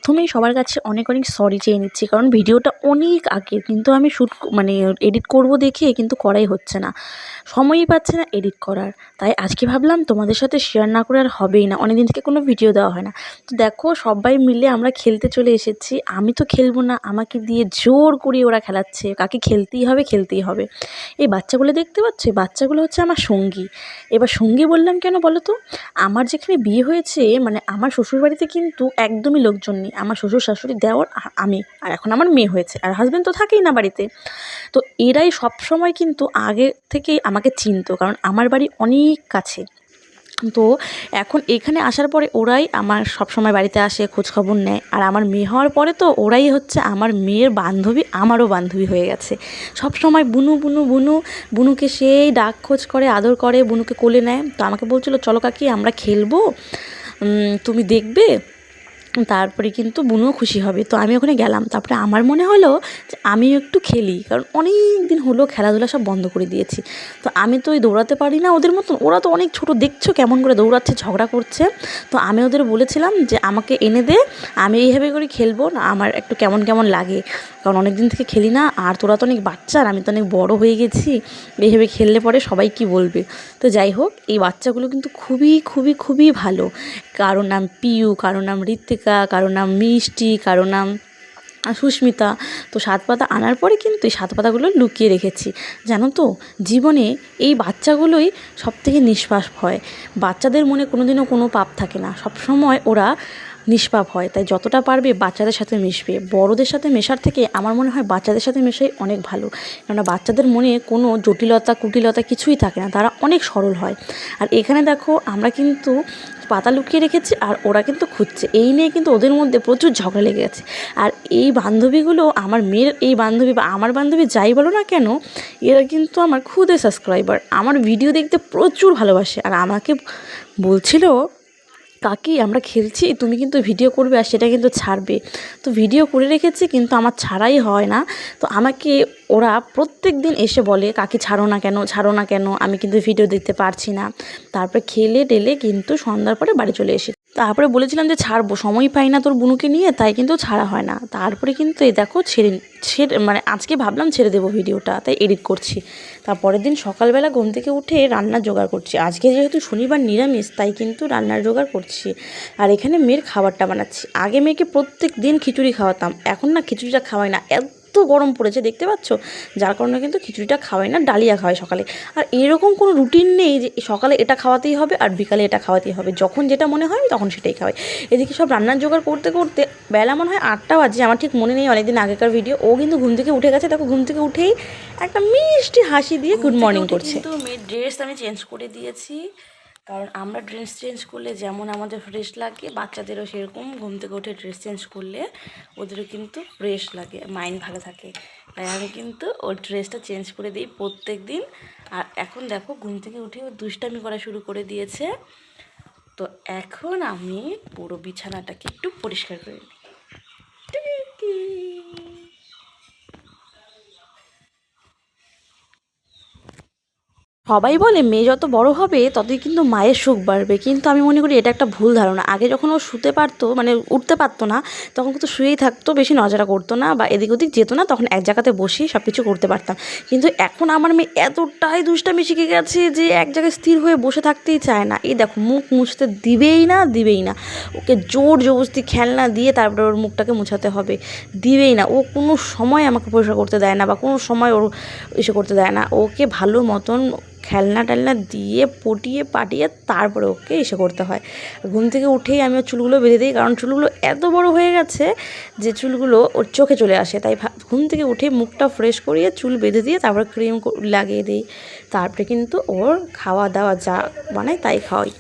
প্রথমেই সবার কাছে অনেক অনেক সরি চেয়ে নিচ্ছি, কারণ ভিডিওটা অনেক আগের, কিন্তু আমি এডিট করব দেখে কিন্তু করাই হচ্ছে না, সময়ই পাচ্ছে না এডিট করার। তাই আজকে ভাবলাম তোমাদের সাথে শেয়ার না করে আর হবেই না, অনেক দিন থেকে কোনো ভিডিও দেওয়া হয় না। তো দেখো সবাই মিলে আমরা খেলতে চলে এসেছি। আমি তো খেলবো না, আমাকে দিয়ে জোর করে ওরা খেলাচ্ছে, কাকে খেলতেই হবে খেলতেই হবে। এই বাচ্চাগুলো দেখতে পাচ্ছ, এই বাচ্চাগুলো হচ্ছে আমার সঙ্গী। এবার সঙ্গী বললাম কেন বলো তো, আমার যেখানে বিয়ে হয়েছে মানে আমার শ্বশুরবাড়িতে কিন্তু একদমই লোকজন নেই, আমার শ্বশুর শাশুড়ি দেওর আমি, আর এখন আমার মেয়ে হয়েছে, আর হাজব্যান্ড তো থাকেই না বাড়িতে। তো এরাই সব সময় কিন্তু আগে থেকেই আমাকে চিনতো, কারণ আমার বাড়ি অনেক কাছে। তো এখন এখানে আসার পরে ওরাই আমার সব সময় বাড়িতে আসে, খোঁজখবর নেয়। আর আমার মেয়ে হওয়ার পরে তো ওরাই হচ্ছে আমার মেয়ের বান্ধবী, আমারও বান্ধবী হয়ে গেছে। সব সময় বুনু বুনু বুনু, বুনুকে সেই ডাক খোঁজ করে, আদর করে, বুনুকে কোলে নেয়। তো আমাকে বলছিল চলো কাকি আমরা খেলবো, তুমি দেখবে, তারপরে কিন্তু বুনুও খুশি হবে। তো আমি ওখানে গেলাম, তারপরে আমার মনে হলো যে আমিও একটু খেলি, কারণ অনেক দিন হলো খেলাধুলা সব বন্ধ করে দিয়েছি। তো আমি তো ওই দৌড়াতে পারি না ওদের মতন, ওরা তো অনেক ছোটো, দেখছো কেমন করে দৌড়াচ্ছে, ঝগড়া করছে। তো আমি ওদের বলেছিলাম যে আমাকে এনে দে, আমি এইভাবে করে খেলবো না, আমার একটু কেমন কেমন লাগে, কারণ অনেক দিন থেকে খেলি না, আর তোরা তো অনেক বাচ্চা আর আমি তো অনেক বড় হয়ে গেছি, এইভাবে খেললে পরে সবাই কি বলবে। তো যাই হোক, এই বাচ্চাগুলো কিন্তু খুবই খুবই খুবই ভালো। কারোর নাম পিউ, কারোর নাম ঋত্বিকা, কারোর নাম মিষ্টি, কারোর নাম সুস্মিতা। তো সাত পাতা আনার পরে কিন্তু এই সাত পাতাগুলো লুকিয়ে রেখেছি। জানো তো, জীবনে এই বাচ্চাগুলোই সবথেকে নিষ্পাপ হয়। বাচ্চাদের মনে কোনোদিনও কোনো পাপ থাকে না, সবসময় ওরা নিষ্পাপ হয়। তাই যতটা পারবে বাচ্চাদের সাথে মিশবে। বড়দের সাথে মেশার থেকে আমার মনে হয় বাচ্চাদের সাথে মেশাই অনেক ভালো, কেননা বাচ্চাদের মনে কোনো জটিলতা কুটিলতা কিছুই থাকে না, তারা অনেক সরল হয়। আর এখানে দেখো আমরা কিন্তু পাতা লুকিয়ে রেখেছি, আর ওরা কিন্তু খুঁজছে, এই নিয়ে কিন্তু ওদের মধ্যে প্রচুর ঝগড়া লেগে গেছে। আর এই বান্ধবীগুলো, আমার মেয়ের এই বান্ধবী বা আমার বান্ধবী যাই বলো না কেন, এরা কিন্তু আমার খুদে সাবস্ক্রাইবার, আমার ভিডিও দেখতে প্রচুর ভালোবাসে। আর আমাকে বলছিল কাকি আমরা খেলছি, তুমি কিন্তু ভিডিও করবে আর সেটা কিন্তু ছাড়বে। তো ভিডিও করে রেখেছি, কিন্তু আমার ছাড়াই হয় না। তো আমাকে ওরা প্রত্যেক দিন এসে বলে কাকি ছাড়ো না কেন, ছাড়ো না কেন, আমি কিন্তু ভিডিও দিতে পারছি না। তারপরে খেলে টেলে কিন্তু সন্ধ্যার পরে বাড়ি চলে এসে তারপরে বলেছিলাম যে ছাড়বো, সময় পাই না তোর বুনুকে নিয়ে, তাই কিন্তু ছাড়া হয় না। তারপরে কিন্তু এই দেখো ছেড়ে ছেড়ে মানে আজকে ভাবলাম ছেড়ে দেবো ভিডিওটা, তাই এডিট করছি। তারপরের দিন সকালবেলা ঘুম থেকে উঠে রান্নার জোগাড় করছি। আজকে যেহেতু শনিবার নিরামিষ, তাই কিন্তু রান্নার জোগাড় করছি। আর এখানে মেয়ের খাবারটা বানাচ্ছি। আগে মেয়েকে প্রত্যেক দিন খিচুড়ি খাওয়াতাম, এখন না খিচুড়িটা খাওয়াই না, এত গরম পড়েছে দেখতে পাচ্ছ, যার কারণে কিন্তু খিচুড়িটা খাওয়াই না, ডালিয়া খাওয়াই সকালে। আর এরকম কোনো রুটিন নেই যে সকালে এটা খাওয়াতেই হবে আর বিকালে এটা খাওয়াতেই হবে, যখন যেটা মনে হয় তখন সেটাই খাওয়াই। এদিকে সব রান্নার জোগাড় করতে করতে বেলা মনে হয় 8টা বাজে, আমার ঠিক মনে নেই, অনেকদিন আগেকার ভিডিও। ও কিন্তু ঘুম থেকে উঠে গেছে, দেখো ঘুম থেকে উঠেই একটা মিষ্টি হাসি দিয়ে গুড মর্নিং করছে। কিন্তু মেয়ের ড্রেস আমি চেঞ্জ করে দিয়েছি, কারণ আমরা ড্রেস চেঞ্জ করলে যেমন আমাদের ফ্রেশ লাগে, বাচ্চাদেরও সেরকম ঘুম থেকে উঠে ড্রেস চেঞ্জ করলে ওদেরও কিন্তু ফ্রেশ লাগে, মাইন্ড ভালো থাকে। তাই আমি কিন্তু ওর ড্রেসটা চেঞ্জ করে দিই প্রত্যেক দিন। আর এখন দেখো ঘুম থেকে উঠে ও দুষ্টামি করা শুরু করে দিয়েছে। তো এখন আমি পুরো বিছানাটাকে একটু পরিষ্কার করে নিই। সবাই বলে মেয়ে যত বড় হবে ততই কিন্তু মায়ের সুখ বাড়বে, কিন্তু আমি মনে করি এটা একটা ভুল ধারণা। আগে যখন ও শুতে পারতো, মানে উঠতে পারতো না, তখন কিন্তু শুয়েই থাকতো, বেশি নজরা করতো না বা এদিক ওদিক যেত না, তখন এক জায়গাতে বসেই সব কিছু করতে পারতাম। কিন্তু এখন আমার মেয়ে এতটাই দুষ্টামি শিখে গেছে যে এক জায়গায় স্থির হয়ে বসে থাকতেই চায় না। এই দেখো মুখ মুছতে দিবেই না দিবেই না, ওকে জোর জবরদস্তি খেলনা দিয়ে তারপরে ওর মুখটাকে মুছাতে হবে, দিবেই না। ও কোনো সময় আমাকে পরিষ্কার করতে দেয় না বা কোনো সময় ওর এসে করতে দেয় না। ওকে ভালো মতন খেলনা টেলনা দিয়ে পটিয়ে পাটিয়ে তারপরে ওকে এসে করতে হয়। ঘুম থেকে উঠেই আমি ওর চুলগুলো বেঁধে দিই, কারণ চুলগুলো এত বড় হয়ে গেছে যে চুলগুলো ওর চোখে চলে আসে। তাই ঘুম থেকে উঠে মুখটা ফ্রেশ করিয়ে চুল বেঁধে দিয়ে তারপর ক্রিম লাগিয়ে দিই। তারপরে কিন্তু ওর খাওয়া দাওয়া যা বানাই তাই খাওয়াই।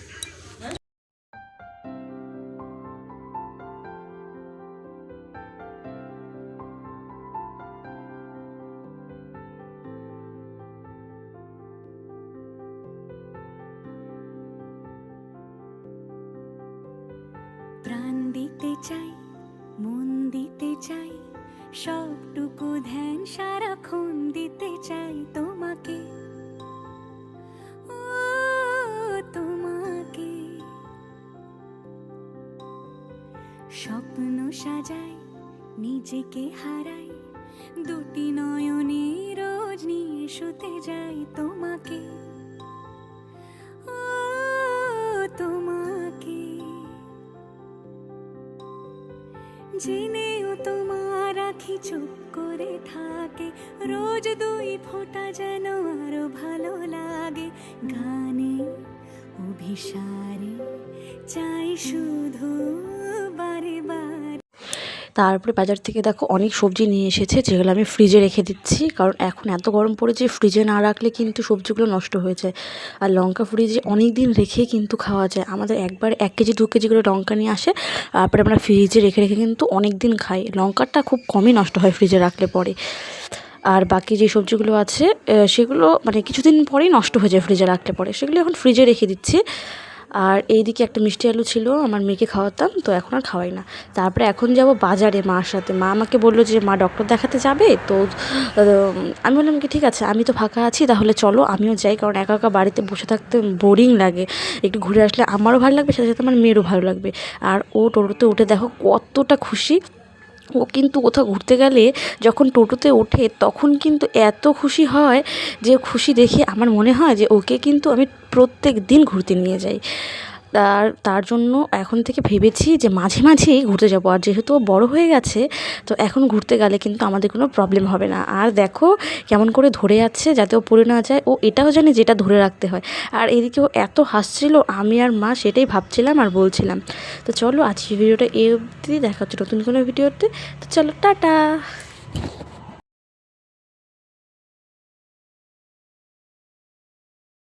প্রাণ দিতে চাই, মন দিতে চাই, সবটুকু ধ্যান সারাক্ষণ দিতে চাই তোমাকে, ও তোমাকে। স্বপ্ন সাজাই নিজেকে হারাই দুটি নয়নে রোজ নিয়ে শুতে যাই তোমাকে ও তোমাকে জেনেও তোমার আখি চুপ করে থাকে রোজ দুই ফোঁটা যেন আরো ভালো লাগে গানে অভিসারে চাই শুধু বারে বারে। তারপরে বাজার থেকে দেখো অনেক সবজি নিয়ে এসেছে, যেগুলো আমি ফ্রিজে রেখে দিচ্ছি, কারণ এখন এত গরম পড়েছে, ফ্রিজে না রাখলে কিন্তু সবজিগুলো নষ্ট হয়ে যায়। আর লঙ্কা ফ্রিজে অনেক দিন রেখে কিন্তু খাওয়া যায়। আমাদের একবার 1 কেজি 2 কেজি করে লঙ্কা নিয়ে আসে, তারপরে আমরা ফ্রিজে রেখে রেখে কিন্তু অনেক দিন খাই। লঙ্কাটা খুব কমই নষ্ট হয় ফ্রিজে রাখলে পরে। আর বাকি যে সবজিগুলো আছে সেগুলো মানে কিছুদিন পরেই নষ্ট হয়ে যায় ফ্রিজে রাখলে পরে, সেগুলো এখন ফ্রিজে রেখে দিচ্ছি। আর এইদিকে একটা মিষ্টি আলু ছিল, আমার মেয়েকে খাওয়াতাম, তো এখন আর খাওয়াই না। তারপরে এখন যাব বাজারে মার সাথে। মা আমাকে বললো যে মা ডক্টর দেখাতে যাবে, তো আমি বললাম কি ঠিক আছে, আমি তো ফাঁকা আছি, তাহলে চলো আমিও যাই, কারণ একা একা বাড়িতে বসে থাকতে বোরিং লাগে। একটু ঘুরে আসলে আমারও ভালো লাগবে, সাথে সাথে আমার মেয়েরও ভালো লাগবে। আর ও টোটোতে উঠে দেখো কতটা খুশি। ও কিন্তু কোথাও ঘুরতে গেলে যখন টোটোতে ওঠে তখন কিন্তু এত খুশি হয় যে খুশি দেখে আমার মনে হয় যে ওকে কিন্তু আমি প্রত্যেক দিন ঘুরতে নিয়ে যাই। তার জন্য এখন থেকে ভেবেছি যে মাঝে মাঝেই ঘুরতে যাবো। আর যেহেতু ও বড় হয়ে গেছে, তো এখন ঘুরতে গেলে কিন্তু আমাদের কোনো প্রবলেম হবে না। আর দেখো কেমন করে ধরে যাচ্ছে যাতে ও পড়ে না যায়, ও এটাও জানে যেটা ধরে রাখতে হয়। আর এদিকে ও এত হাসছিল, আমি আর মা সেটাই ভাবছিলাম আর বলছিলাম। তো চলো আজকের ভিডিওটা এই অবধি, দেখা হচ্ছে নতুন কোনো ভিডিওতে। তো চলো টাটা।